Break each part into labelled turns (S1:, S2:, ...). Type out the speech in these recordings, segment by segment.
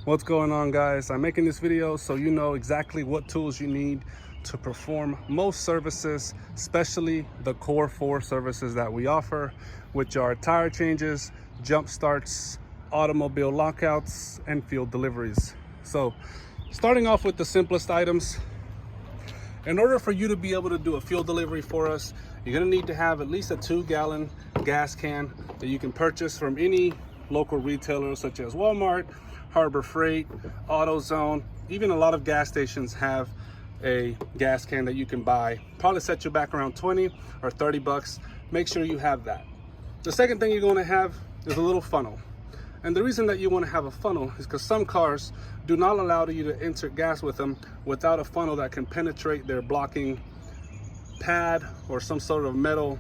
S1: What's going on, guys? I'm making this video so you know exactly what tools you need to perform most services, especially the core 4 services that we offer, which are tire changes, jump starts, automobile lockouts, and field deliveries. So starting off with the simplest items, in order for you to be able to do a field delivery for us, you're gonna need to have at least a 2-gallon gas can that you can purchase from any local retailer such as Walmart, Harbor Freight, AutoZone. Even a lot of gas stations have a gas can that you can buy. Probably set you back around 20 or 30 bucks. Make sure you have that. The second thing you're going to have is a little funnel. And the reason that you want to have a funnel is because some cars do not allow you to insert gas with them without a funnel that can penetrate their blocking pad or some sort of metal,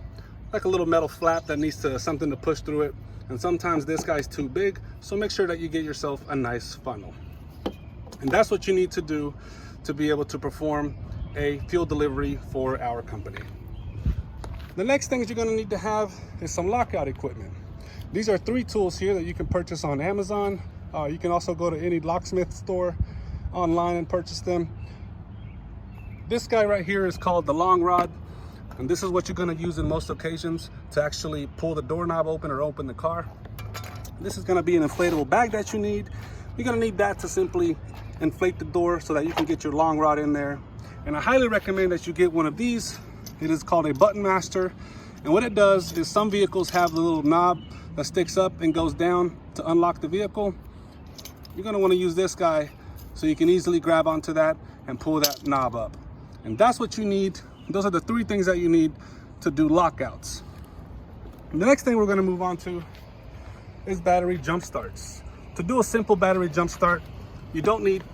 S1: like a little metal flap that needs something to push through it. And sometimes this guy's too big, so make sure that you get yourself a nice funnel. And that's what you need to do to be able to perform a field delivery for our company. The next things you're going to need to have is some lockout equipment. These are 3 tools here that you can purchase on Amazon. You can also go to any locksmith store online and purchase them. This guy right here is called the long rod. And this is what you're going to use in most occasions to actually pull the doorknob open or open the car. This is going to be an inflatable bag that you need. You're going to need that to simply inflate the door so that you can get your long rod in there. And I highly recommend that you get one of these. It is called a button master. And what it does is some vehicles have the little knob that sticks up and goes down to unlock the vehicle. You're going to want to use this guy so you can easily grab onto that and pull that knob up. And that's what you need. Those are the 3 things that you need to do lockouts. And the next thing we're going to move on to is battery jump starts. To do a simple battery jump start, you don't need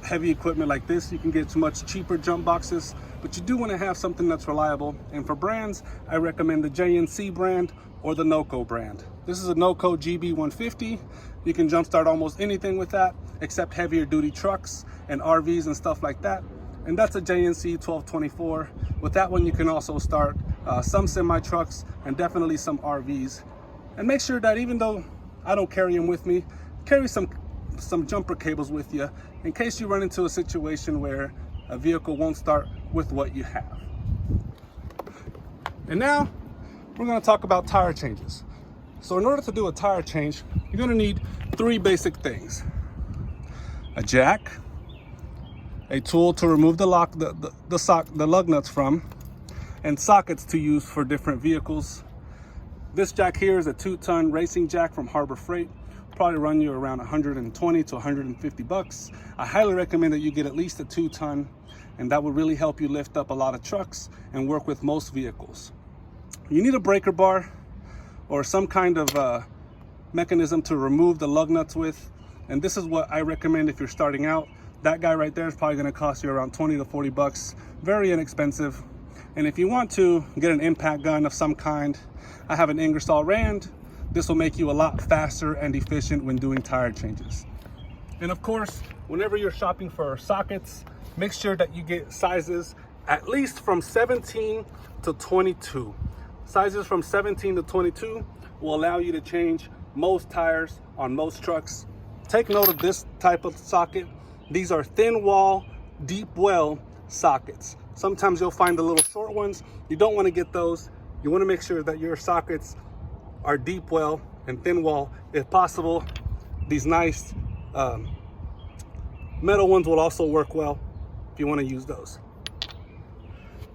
S1: heavy equipment like this. You can get much cheaper jump boxes, but you do want to have something that's reliable. And for brands, I recommend the JNC brand or the NOCO brand. This is a NOCO GB150. You can jump start almost anything with that, except heavier duty trucks and RVs and stuff like that. And that's a JNC 1224. With that one, you can also start some semi trucks and definitely some RVs. And make sure that even though I don't carry them with me, carry some jumper cables with you in case you run into a situation where a vehicle won't start with what you have. And now we're going to talk about tire changes. So in order to do a tire change, you're going to need 3 basic things: a jack, a tool to remove the lug nuts from, and sockets to use for different vehicles. This jack here is a 2-ton racing jack from Harbor Freight. Probably run you around 120 to 150 bucks. I highly recommend that you get at least a 2-ton, and that will really help you lift up a lot of trucks and work with most vehicles. You need a breaker bar or some kind of mechanism to remove the lug nuts with, and this is what I recommend if you're starting out. That guy right there is probably going to cost you around 20 to 40 bucks. Very inexpensive. And if you want to get an impact gun of some kind, I have an Ingersoll Rand. This will make you a lot faster and efficient when doing tire changes. And of course, whenever you're shopping for sockets, make sure that you get sizes at least from 17 to 22. Sizes from 17 to 22 will allow you to change most tires on most trucks. Take note of this type of socket. These are thin wall, deep well sockets. Sometimes you'll find the little short ones. You don't want to get those. You want to make sure that your sockets are deep well and thin wall. If possible, these nice metal ones will also work well if you want to use those.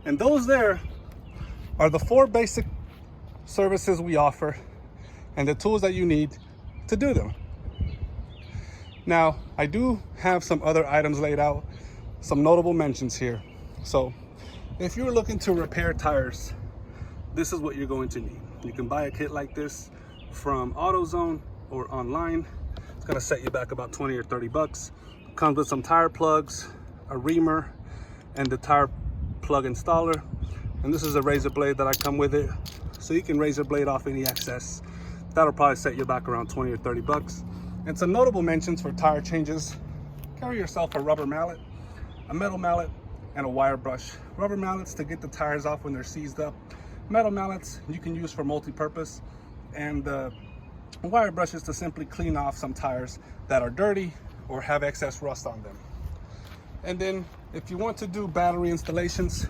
S1: And those there are the 4 basic services we offer and the tools that you need to do them. Now, I do have some other items laid out, some notable mentions here. So if you're looking to repair tires, this is what you're going to need. You can buy a kit like this from AutoZone or online. It's gonna set you back about 20 or 30 bucks. Comes with some tire plugs, a reamer, and the tire plug installer. And this is a razor blade that I come with it. So you can razor blade off any excess. That'll probably set you back around 20 or 30 bucks. And some notable mentions for tire changes: carry yourself a rubber mallet, a metal mallet, and a wire brush. Rubber mallets to get the tires off when they're seized up. Metal mallets you can use for multi-purpose, and wire brushes to simply clean off some tires that are dirty or have excess rust on them. And then if you want to do battery installations,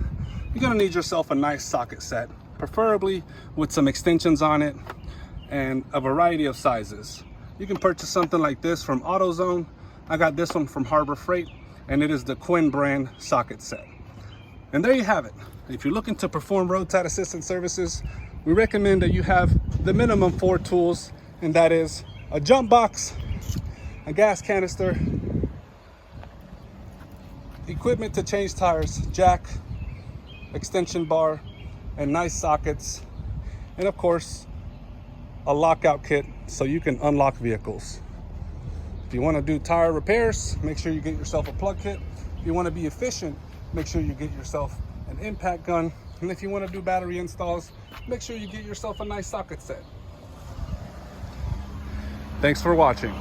S1: you're gonna need yourself a nice socket set, preferably with some extensions on it and a variety of sizes. You can purchase something like this from AutoZone. I got this one from Harbor Freight, and it is the Quinn brand socket set. And there you have it. If you're looking to perform roadside assistance services, we recommend that you have the minimum 4 tools, and that is a jump box, a gas canister, equipment to change tires, jack, extension bar, and nice sockets, and of course a lockout kit so you can unlock vehicles. If you want to do tire repairs, make sure you get yourself a plug kit. If you want to be efficient, make sure you get yourself an impact gun. And if you want to do battery installs, make sure you get yourself a nice socket set. Thanks for watching.